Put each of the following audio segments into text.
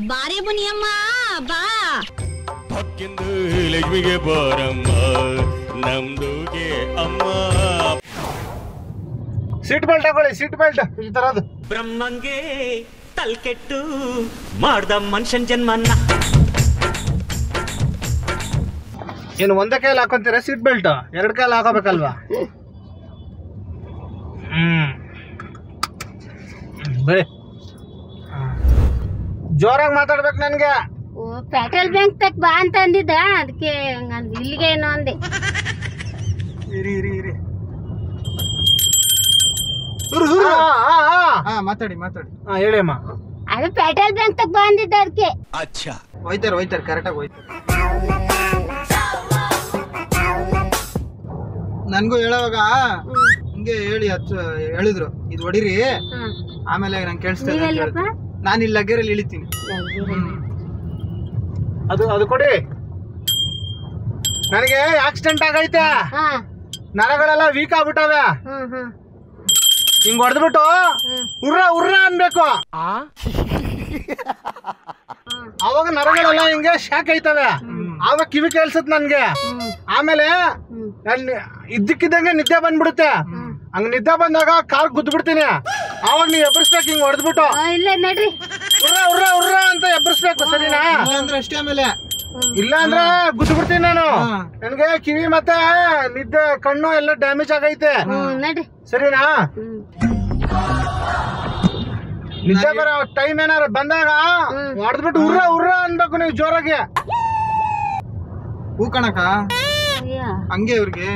ಬಾರೆ ಬುನಿಯಮ್ಮ ಬಾ ಪಕ್ಕಿಂದು ಲಕ್ಷ್ಮಿಗೆ ಬಾರಮ್ಮ ನಮ್ದುಗೆ ಅಮ್ಮ. ಸೀಟ್ ಬೆಲ್ಟ್ ಹಾಕೊಳ್ಳಿ, ಸೀಟ್ ಬೆಲ್ಟ್ ಈ ತರದ್ದು. ಬ್ರಹ್ಮಂಗೆ ತಲ್ಕೆಟ್ಟು ಮಾಡ್ದ ಮನುಷ್ಯನ್ ಜನ್ಮನ್ನ. ಏನು ಒಂದೇ ಕೈಯಲ್ಲಿ ಹಾಕೊಂತೀರ ಸೀಟ್ ಬೆಲ್ಟ್? ಎರಡು ಕೈಯಲ್ಲಿ ಹಾಕೋಬೇಕಲ್ವಾ? ಬರೀ ಜೋರಾಗಿ ಮಾತಾಡ್ಬೇಕು ನನ್ಗೆ. ಪೆಟ್ರೋಲ್ ಬ್ಯಾಂಕ್ ತಕ್ ಬಾ ಅಂತ ಅಂದಿದ್ದ, ಅದಕ್ಕೆ ಇಲ್ಲಿಗೆ ಏನೋ ಅಂದೆ. ಇರಿ ಇರಿ ಇರಿ ಮಾತಾಡಿ ಮಾತಾಡಿ. ಹೇಳಿ ಅಮ್ಮ. ಅದು ಪೆಟ್ರೋಲ್ ಬ್ಯಾಂಕ್ ತಕ್ ಬಾ ಅಂದಿದ್ದ, ಅದಕ್ಕೆ. ಅಚ್ಚಾ ಹೋಯ್ತಾರೆ ಕರೆಕ್ಟಾಗಿ ಹೋಯ್ತಾರೆ. ನನ್ಗೂ ಹೇಳೋವಾಗ ಹಿಂಗೆ ಹೇಳಿ ಹೇಳಿದ್ರು, ಇದು ಹೊಡಿರಿ ಆಮೇಲೆ ನಂಗೆ ಕೇಳಿಸ್ತೇನೆ. ನಾನು ಇಲ್ಲಿ ಲಗ್ಗೆರಲ್ಲಿ ಇಳಿತೀನಿ. ಅದು ಕೊಡಿ. ನನಗೆ ಆಕ್ಸಿಡೆಂಟ್ ಆಗೈತೆ, ನರಗಳೆಲ್ಲ ವೀಕ್ ಆಗ್ಬಿಟ್ಟವೆ. ಹಿಂಗ್ ಹೊಡೆದ್ಬಿಟ್ಟು ಉರ್ರ ಉರ್ರ ಅನ್ಬೇಕು, ಅವಾಗ ನರಗಳೆಲ್ಲ ಹಿಂಗೆ ಶಾಕ್ ಐತವೆ. ಆವಾಗ ಕಿವಿ ಕೇಳ್ಸತ್ ನನ್ಗೆ. ಆಮೇಲೆ ಇದ್ದಕ್ಕಿದ್ದಂಗೆ ನಿದ್ದೆ ಬಂದ್ಬಿಡುತ್ತೆ. ಹಂಗ ನಿದ್ದೆ ಬಂದಾಗ ಕಾರ್ ಗುದ್ಬಿಡ್ತೀನಿ. ಅವಾಗ ನೀವ್ ಎಬ್ಬರಿಸ್ಬೇಕು, ಹಿಂಗ್ ಹೊಡೆದ್ಬಿಟ್ಟು ಉರ್ರ ಉರ್ರ ಉರ್ರ ಅಂತ ಎಬ್ಬರಿಸ್ಬೇಕು. ಸರಿನಾ? ಅಂದ್ರೆ ಅಷ್ಟೇ. ಆಮೇಲೆ ಇಲ್ಲ ಅಂದ್ರೆ ಗುದ್ಬಿಡ್ತೀನಿ ನಾನು. ನನ್ಗೆ ಕಿವಿ ಮತ್ತೆ ನಿದ್ದೆ ಕಣ್ಣು ಎಲ್ಲ ಡ್ಯಾಮೇಜ್ ಆಗೈತೆ. ಸರಿನಾ? ನಿದ್ದೆ ಬರೋ ಟೈಮ್ ಏನಾರ ಬಂದಾಗ ಹೊಡೆದ್ಬಿಟ್ಟು ಉರ್ರ ಉರ್ರ ಅನ್ಬೇಕು ನೀವು ಜೋರಾಗಿ. ಹೂ ಕಣಕ ಹಂಗೆ ಇವ್ರಿಗೆ.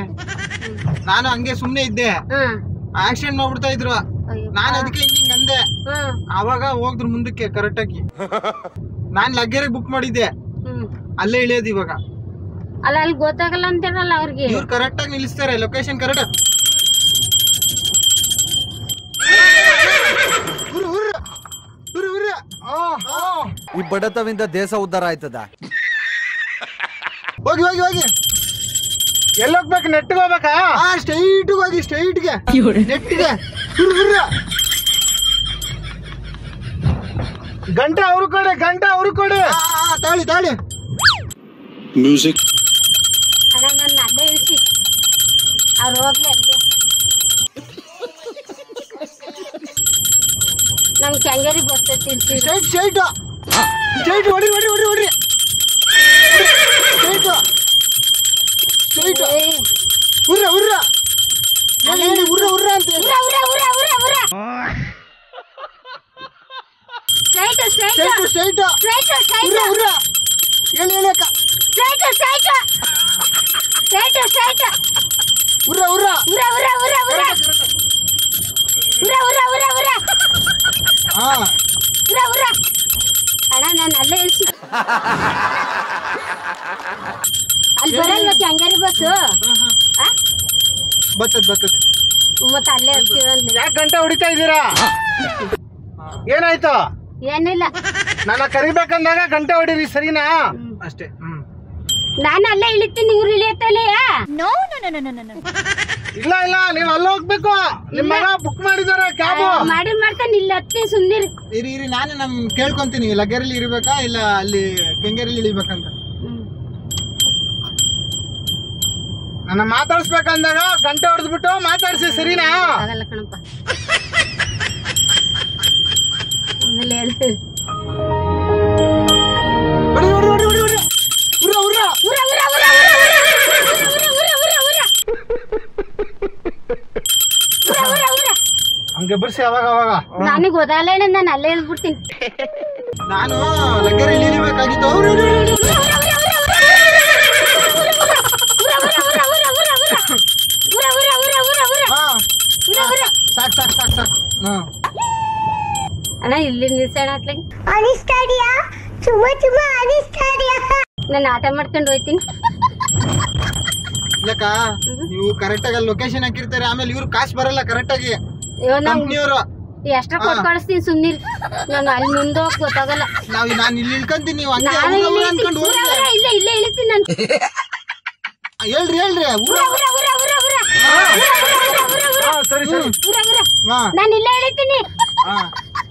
ನಾನು ಹಂಗೆ ಸುಮ್ನೆ ಇದ್ದೆ, ಆಕ್ಸಿಡೆಂಟ್ ಮಾಡ್ಬಿಡ್ತಾ ಇದ್ರು. ನಾನು ಅದಕ್ಕೆ ಹಿಂಗ ಅಂದೆ. ಅವಾಗ ಹೋಗಿದ್ರು ಮುಂದಕ್ಕೆ ಕರೆಕ್ಟ್ ಆಗಿ. ನಾನ್ ಲಗ್ಗೆರೆ ಬುಕ್ ಮಾಡಿದ್ದೆ, ಅಲ್ಲೇ ಇಳಿಯೋದು ಇವಾಗ. ಅಲ್ಲ ಅಲ್ಲಿ ಗೊತ್ತಾಗಲ್ಲ ಅಂತಾರಲ್ಲ ಅವ್ರಿಗೆ. ಇವ್ರು ಕರೆಕ್ಟ್ ಆಗಿ ನಿಲ್ಲಿಸ್ತಾರೆ, ಲೊಕೇಶನ್ ಕರೆಕ್ಟ್. ಈ ಬಡತವಿಂದ ದೇಶ ಉದ್ಧಾರ ಆಯ್ತದ. ಹೋಗಿ ಹೋಗಿ ಹೋಗಿ. ಎಲ್ಲೋಗ್ಬೇಕು? ನೆಟ್ಗೆ ಹೋಗ್ಬೇಕಾ? ಸ್ಟ್ರೈಟ್ ಹೋಗಿ, ಸ್ಟ್ರೈಟ್ಗೆ ನೆಟ್ಗೆ. ಗಂಟೆ ಅವ್ರು ಕೊಡಿ, ಗಂಟೆ ಅವ್ರು ಕೊಡಿ. ತಾಳಿ ತಾಳಿ ಮ್ಯೂಸಿಕ್. ಅಣ್ಣ ನನ್ನ ಅಲ್ಲೇ ಇಳಿಸಿ, ಅವ್ರು ಹೋಗ್ಲಿ ಅಲ್ಲಿಗೆ. ನಮ್ ಕೆಂಗೇರಿ ಬಸ್ ತಿಳ್ಸಿ. ಸ್ಟ್ರೈಟ್ ಸ್ಟ್ರೈಟ್ ಸ್ಟ್ರೈಟ್ ಹೊಡಿ ಹೊಡಿ ಹೊಡಿ ಹೊಡಿ. ಸ್ಟ್ರೈಟ್ ಸ್ಟ್ರೈಟ್ ಉರ್ರ ಉರ್ರ ಹೇಳಿ ಉರ್ರ ಉರ್ರ ಅಂತ ಹೇಳಿ. Straight straight straight straight straight straight ಉರ್ರ ಉರ್ರ ಹೇಳಿ ಹೇಳಿ ಅಕ್ಕ. ಸ್ಟ್ರೈಟ್ ಸ್ಟ್ರೈಟ್ ಸ್ಟ್ರೈಟ್ ಸ್ಟ್ರೈಟ್ ಉರ್ರ ಉರ್ರ ಉರ್ರ ಉರ್ರ ಉರ್ರ ಉರ್ರ ಉರ್ರ ಉರ್ರ ಉರ್ರ ಉರ್ರ. ಹಾ ಉರ್ರ ಉರ್ರ. ಅಣ್ಣ ನಾನು ಅಲ್ಲೇ ಇಳಿಸಿ. ಅಲ್ಲಿ ಬರಲ್ವ ಕೆಂಗೇರಿ ಬಸ್? ಬರ್ತದೆ. ಮತ್ತೆ ಅಲ್ಲೇ ಇರ್ತೀವಂತ. ಯಾಕೆ ಗಂಟೆ ಹೊಡಿತಾ ಇದ್ದೀರಾ? ಏನಾಯ್ತು? ಏನಿಲ್ಲ, ನನ್ನ ಕರಿಬೇಕಂದಾಗ ಗಂಟೆ ಹೊಡಿರಿ. ಸರಿನಾ? ಅಷ್ಟೇ. ನಾನು ಅಲ್ಲೇ ಇಳಿತೀನಿ, ಇವ್ರು ಇಳಿಯತ್ತಲ್ಲ. ಇಲ್ಲ ಇಲ್ಲ, ನೀವ್ ಅಲ್ಲಿ ಹೋಗ್ಬೇಕು. ನಿಮ್ಮ ಮಗ ಬುಕ್ ಮಾಡಿದಾರೆ ಕ್ಯಾಬ್. ಮಾಡ್ತಾನೆ, ಇಲ್ಲಿ ಹತ್ತೀನಿ ಸುಮ್ಮನಿರಿ. ಇರಿ ನಾನು ಕೇಳ್ಕೊಂತೀನಿ, ಲಗ್ಗೆರೆಯಲ್ಲಿ ಇರ್ಬೇಕಾ ಇಲ್ಲ ಅಲ್ಲಿ ಕೆಂಗೇರಿಯಲ್ಲಿ ಇಳಿಬೇಕಂತ. ನನ್ನ ಮಾತಾಡ್ಸ್ಬೇಕಂದಾಗ ಗಂಟೆ ಹೊಡೆದ್ಬಿಟ್ಟು ಮಾತಾಡ್ಸಿ. ಸರಿನಾ? ಆಗಲ್ಲ ಕಣಪ್ಪ. ಆಮೇಲೆ ಹೇಳ್ತೀನಿ. ಹಂಗೆ ಬರ್ಸಿ ಅವಾಗ ಅವಾಗ. ನನಗೆ ಗೊತ್ತಾಗಲ್ಲ, ನಾನು ಅಲ್ಲೇ ಹೇಳ್ಬಿಡ್ತೀನಿ. ನಾನು ಲಗ್ಗೆರೆಯಲ್ಲಿ ಇಳಿಬೇಕಾಗಿತ್ತು. ಸಾಕು ಸಾಕು ಸಾಕು ಸಾಕು. ಅಣ್ಣ ಇಲ್ಲಿ ನಿಲ್ಸೋಣ ಅತ್ಲಾಗಿ. ನಾನು ಆಟ ಮಾಡ್ಕೊಂಡು ಹೋಯ್ತೀನಿ. ಇಲ್ಲಕ್ಕ, ನೀವು ಕರೆಕ್ಟ್ ಆಗಿ ಲೊಕೇಶನ್ ಹಾಕಿರ್ತಾರೆ, ಆಮೇಲೆ ಇವ್ರು ಕಾಸು ಬರಲ್ಲ ಕರೆಕ್ಟ್ ಆಗಿ. ಕಂಪ್ನಿಯವರು ಎಷ್ಟ್ರ ಕೊಟ್ಟು ಕಳಿಸ್ತೀನಿ ಸುಮ್ನಿರಿ. ನಾನು ಅಲ್ಲಿ ಮುಂದೆ ಹೋಗಿ ಗೊತ್ತಾಗಲ್ಲ. ನಾನು ಇಲ್ಲಿ ಇಳ್ಕೊಂತೀನಿ, ನೀವು ಹಂಗೆ ಅನ್ಕೊಂಡು ಹೋಗಿ. ಇಲ್ಲ ಇಲ್ಲೇ ಇಳಿತೀನಿ ನಾನು. ಹೇಳ್ರಿ ಸರಿ ಸರಿ. ನಾನು ಇಲ್ಲೇ ಇಳಿತೀನಿ.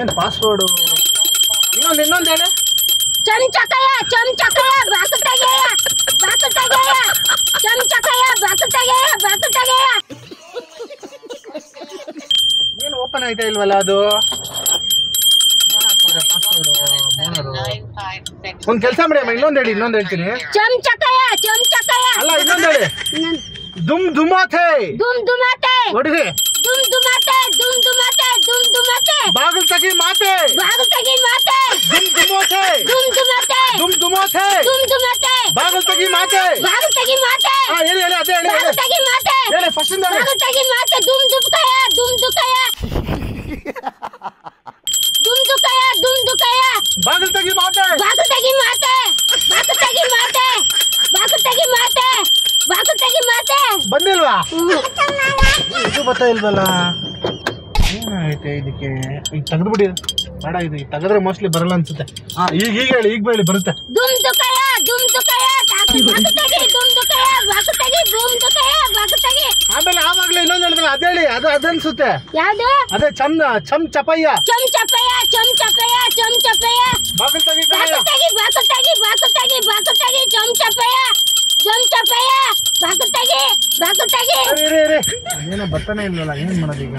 ಏನ್ ಪಾಸ್ವರ್ಡ್? ಇನ್ನೊಂದು ಹೇಳಿ. ಚಮಚಕಯ್ಯ ಚಮಚಕಯ್ಯ ಬಾಕು ತೆಗೆಯ ಬಾಕು ತೆಗೆಯ ಚಮಚಕಯ್ಯ ಬಾಕು ತೆಗೆಯ ಬಾಕು ತೆಗೆಯ. ಏನು ಓಪನ್ ಆಯ್ತಾ ಇಲ್ವಲ್ಲ ಅದು? ಒಂದ್ ಕೆಲಸ ಮಾಡಿ ಅಮ್ಮ, ಇನ್ನೊಂದು ಹೇಳ್ತೀನಿ. ಚಮಚಕಯ್ಯ ಚಮಚಕಯ್ಯ ಅಲ್ಲ ಇನ್ನೊಂದು ಹೇಳಿ. ದುಮ್ ದುಮಾತೆ ದುಮ್ ದುಮಾತೆ ಹೊಡಿರಿ. ದುಮ್ ದುಮಾತೆ ದುಮ್ ದುಮಾತೆ ದುಮ್ ದುಮಾತೆ ಬಾಗಿಲು ತೆಗಿ ಮಾತೆ ಬಾಗಿಲು ತೆಗಿ ಮಾತೆ ದುಮ್ ದುಮಾತೆ ದುಮ್ ದುಮಾತೆ ದುಮ್ ದುಮಾತೆ ದುಮ್ ದುಮಾತೆ ಬಾಗಿಲು ತೆಗಿ ಮಾತೆ. ಬಾಗಿಲು ತೆಗಿ ಮಾತೆ ಹೇಳಿ ಅದೇ ಹೇಳಿ ಬಾಗಿಲು ತೆಗಿ ಮಾತೆ ಹೇಳಿ ಫಸ್ಟ್ ಇಂದ ಹೇಳಿ. ಬಾಗಿಲು ತೆಗಿ ಮಾತೆ ದುಮ್ ದುಕಯ್ಯ ದುಮ್ ದುಕಯ್ಯ ದುಮ್ ದುಕಯ್ಯ ದುಮ್ ದುಕಯ್ಯ ಬಾಗಿಲು ತೆಗಿ ಮಾತೆ ಬಾಗಿಲು ತೆಗಿ ಮಾತೆ ಬಾಗಿಲು ತೆಗಿ ಮಾತೆ ಬಾಗಿಲು ತೆಗಿ ಮಾತೆ ಬಾಗಿಲು ತೆಗಿ ಮಾತೆ. ಬಂದಿಲ್ವಾ? ಇದು ಬರ್ತಾ ಇಲ್ವಲ್ಲ, ಏನಾಗೈತೆ ಇದಕ್ಕೆ? ಈಗ ತೆಗೆದ್ಬಿಡಿ ಬೇಡ, ಇದು ಈಗ ತೆಗೆದ್ರೆ ಮೋಸ್ಟ್ಲಿ ಬರಲ್ಲ ಅನ್ಸುತ್ತೆ. ಈಗ ಹೇಳಿ, ಈಗ ಹೇಳಿ ಬರುತ್ತೆ. ದುಮ್ ದುಕಯ್ಯ ದುಮ್ ದುಕಯ್ಯ ಬಾಗಿಲು ತೆಗಿ ದುಮ್ ದುಕಯ್ಯ ಬಾಗಿಲು ತೆಗಿ ದುಮ್ ದುಕಯ್ಯ ಬಾಗಿಲು ತೆಗಿ. ಆಮೇಲೆ ಆವಾಗ್ಲೇ ಇನ್ನೊಂದು ಹೇಳಿದ್ರಲ್ಲ ಅದೇ ಹೇಳಿ, ಅದನ್ಸುತ್ತೆ. ಯಾವುದು? ಅದೇ ಚಮ್ ಚಪಯ್ಯ ಚಮಚಪಯ್ಯ ಚಮಚಪಯ್ಯ ಚಮಚಪಯ್ಯ ಬಾಗಿಲು ತೆಗಿ ಬಾಗಿಲು ತೆಗಿ ಬಾಗಿಲು ತೆಗಿ ಬಾಗಿಲು ತೆಗಿ ಬಾಗಿಲು ತೆಗಿ ಚಮಚಪಯ್ಯ ಚಮಚಪಯ್ಯ ಬಾಗಿಲು ತೆಗಿ ಬಾಗಿಲು ತೆಗಿ. ಅದೇನೋ ಬರ್ತಾನೆ ಇಲ್ವಲ್ಲ, ಏನ್ ಮಾಡೋದು ಈಗ?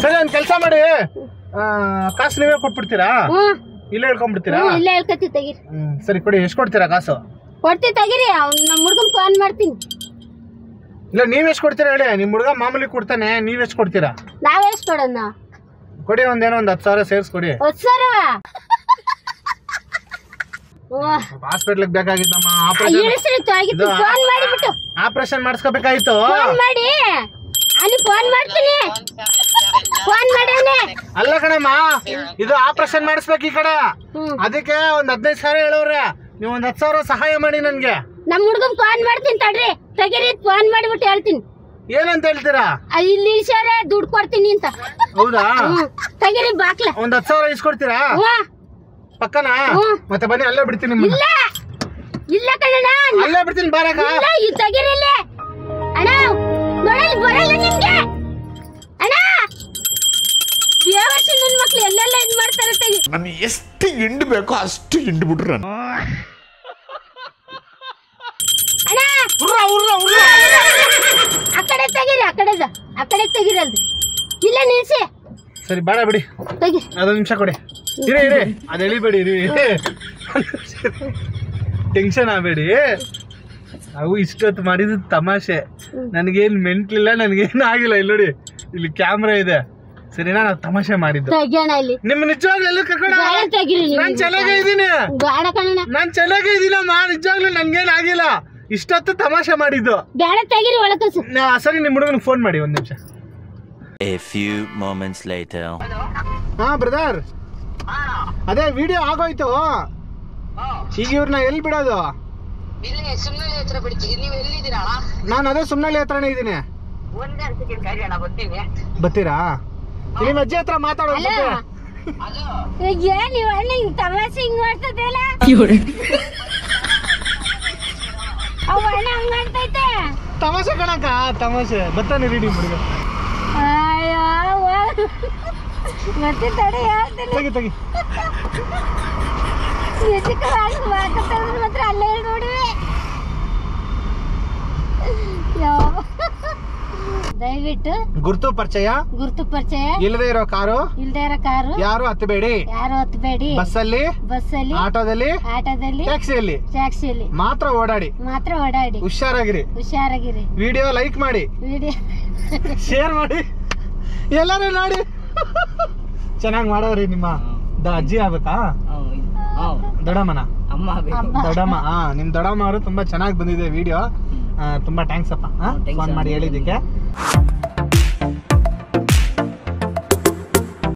ಸರಿ ಒಂದ್ ಕೆಲಸ ಮಾಡಿ, ಕಾಸು ನೀವೇ ಕೊಟ್ಬಿಡ್ತೀರಾ? ಇಲ್ಲೇ ಹೇಳ್ಕೊಂಡ್ಬಿಡ್ತೀರಾ? ಇಲ್ಲೇ ಹೇಳ್ಕತ್ತಿ ತೆಗೀರಿ. ಸರಿ ಕೊಡಿ. ಎಷ್ಟು ಕೊಡ್ತೀರಾ ಕಾಸು? ಕೊಡ್ತಿ ತೆಗೀರಿ. ನಮ್ಮ ಹುಡುಗನ್ ಫೋನ್ ಮಾಡ್ತೀನಿ. ಇಲ್ಲ ನೀವ್ ಎಷ್ಟು ಕೊಡ್ತೀರಾ ಹೇಳಿ. ನಿಮ್ ಹುಡುಗ ಮಾಮೂಲಿ ಕೊಡ್ತಾನೆ, ನೀವ್ ಎಷ್ಟು ಕೊಡ್ತೀರಾ? ನಾವೆಷ್ಟು ಕೊಡೋಣ? ಕೊಡಿ, ಒಂದೇನೋ 10,000 ಸೇರಿಸ್ಕೊಡಿ. ಹಾಸ್ಪಿಟ್ಲಿಗೆ ಬೇಕಾಗಿತ್ತಮ್ಮ, ಆಪರೇಷನ್ ಮಾಡಿಸ್ಕೋಬೇಕಾಯ್ತು. ಫೋನ್ ಮಾಡ್ತೀನಿ. ಫೋನ್ ಮಾಡೇನೆ. ಅಲ್ಲ ಕಣಮ್ಮ, ಇದು ಆಪರೇಷನ್ ಮಾಡಿಸ್ಬೇಕು ಈ ಕಡೆ, ಅದಕ್ಕೆ ಒಂದ್ 15,000 ಹೇಳೋರೆ. ನೀವು ಒಂದ್ 10,000 ಸಹಾಯ ಮಾಡಿ ನನ್ಗೆ. ನಮ್ ಹುಡ್ಗನ್ ಫೋನ್ ಮಾಡ್ತೀನಿ ತಡ್ರಿ, ತೆಗೀರಿ. ಫೋನ್ ಮಾಡ್ಬಿಟ್ಟು ಹೇಳ್ತೀನಿ. ಏನಂತ ಹೇಳ್ತೀರಾ? ಇಲ್ಲಿ ಇಳಿಸ್ಯಾರೆ ದುಡ್ಡು ಕೊಡ್ತೀನಿ ಅಂತ. ಹೌದಾ? ತೆಗೀರಿ ಬಾಕ್ಲ. ಒಂದ್ 10,000 ಇಸ್ಕೊಡ್ತೀರಾ? ಪಕ್ಕನಾ? ಮತ್ತೆ ಬನ್ನಿ, ಅಲ್ಲೇ ಬಿಡ್ತೀನಿ. ಇಲ್ಲ ಇಲ್ಲ ಕಣಣ್ಣ, ಅಲ್ಲೇ ಬಿಡ್ತೀನಿ ಬಾರಕ. ಈ ತೆಗೀರಿ ಇಲ್ಲಿ. ಅಣ್ಣ ನೋಡಲ್ ಬರಲ್ಲ ನಿಮ್ಗೆ. ಅಣ್ಣ ದೇವರ್ಷಿ ನನ್ ಮಕ್ಳು ಎಲ್ಲೆಲ್ಲ ಇದ್ ಮಾಡ್ತಾರೆ. ತೆಗಿ. ನನ್ಗೆ ಎಷ್ಟು ಹಿಂಡ್ ಬೇಕೋ ಅಷ್ಟು ಹಿಂಡ್ ಬಿಟ್ರು. ಅಣ್ಣ ಆ ಕಡೆ ತೆಗೀರಿ, ಆ ಕಡೆ ತೆಗೀರಲ್ದು. ಇಲ್ಲ ನಿಲ್ಸಿ. ಸರಿ ಬೇಡ ಬಿಡಿ, ತೆಗಿ. ಅದೊಂದು ನಿಮಿಷ ಕೊಡಿ. ಇರಿ ಅದು ಎಳಿಬೇಡಿ, ಇರಿ. ಟೆನ್ಷನ್ ಆಗಬೇಡಿ. ಅವು ಇಷ್ಟೊತ್ತು ಮಾಡಿದ ತಮಾಷೆ. ನನಗೇನು ಮೆಂಟ್ಲಿಲ್ಲ, ನನಗೇನು ಆಗಿಲ್ಲ. ಇಲ್ಲಿ ನೋಡಿ, ಇಲ್ಲಿ ಕ್ಯಾಮ್ರಾ ಇದೆ, ಸರಿನಾ? ನಾವು ತಮಾಷೆ ಮಾಡಿದ್ದು. ನಿಮ್ಮ ನಿಜವಾಗ್ಲೂ ಎಲ್ಲ ಕರ್ಕೊಂಡು ನಾನು ಚೆನ್ನಾಗೇ ಇದ್ದೀನಿ. ನಾನು ಚೆನ್ನಾಗೇ ಇದ್ದೀನಮ್ಮ, ನಿಜವಾಗ್ಲೂ ನನ್ಗೇನು ಆಗಿಲ್ಲ. ಇಷ್ಟೊತ್ತು ತಮಾಷೆ ಮಾಡಿದ್ದು. ಸರಿ, ನಿಮ್ಮ ಹುಡುಗನಿಗೆ ಫೋನ್ ಮಾಡಿ ಒಂದ್ ನಿಮಿಷ. A few moments later. ಹಾ ಬ್ರದರ್, ಅದೇ ವಿಡಿಯೋ ಆಗೋಯ್ತು. ಈಗ ಇವ್ರನ್ನ ಎಲ್ಲಿ ಬಿಡೋದು? ನಾನು ಅದೇ ಸುಮ್ನಳ್ಳಿ ಹತ್ರನೇ ಇದ್ದೀನಿ. ಬರ್ತೀರಾ? ನಿಮ್ಮ ಅಜ್ಜಿ ಹತ್ರ ಮಾತಾಡೋದು. ತಮಾಷೆ ಹಿಂಗ್ ಮಾಡ್ತದಲ್ಲ, ತಮಾಷೆ ಕಣಕ, ತಮಾಷೆ. ಬರ್ತಾನೆ ರೀಡಿ ಹುಡುಗ. ಮತ್ತೆ ತಡೆ ತೆಗಿ ತೆಗಿ. ಮಾತ್ರ ಅಲ್ಲೇ ನೋಡಿವೆ. ದಯವಿಟ್ಟು ಗುರುತು ಪರಿಚಯ ಇಲ್ಲದೆ ಇರೋ ಕಾರು ಯಾರು ಹತ್ತಬೇಡಿ. ಬಸ್ಸಲ್ಲಿ, ಆಟೋದಲ್ಲಿ, ಟ್ಯಾಕ್ಸಿಯಲ್ಲಿ ಮಾತ್ರ ಓಡಾಡಿ. ಹುಷಾರಾಗಿರಿ. ವಿಡಿಯೋ ಲೈಕ್ ಮಾಡಿ, ಶೇರ್ ಮಾಡಿ, ಎಲ್ಲರೂ ನೋಡಿ. ಚೆನ್ನಾಗಿ ಮಾಡೋರಿ. ನಿಮ್ಮ ಅಜ್ಜಿ ಆಗ್ಬೇಕಾ? ದೊಡ್ಡಮ್ಮನ? ದೊಡ್ಡಮ್ಮ. ನಿಮ್ ದೊಡ್ಡಮ್ಮ ಅವರು ತುಂಬಾ ಚೆನ್ನಾಗಿ ಬಂದಿದೆ ವಿಡಿಯೋ. ತುಂಬಾ ಥ್ಯಾಂಕ್ಸ್ ಅಪ್ಪ ಫೋನ್ ಮಾಡಿ ಹೇಳಿದ್ದಕ್ಕೆ.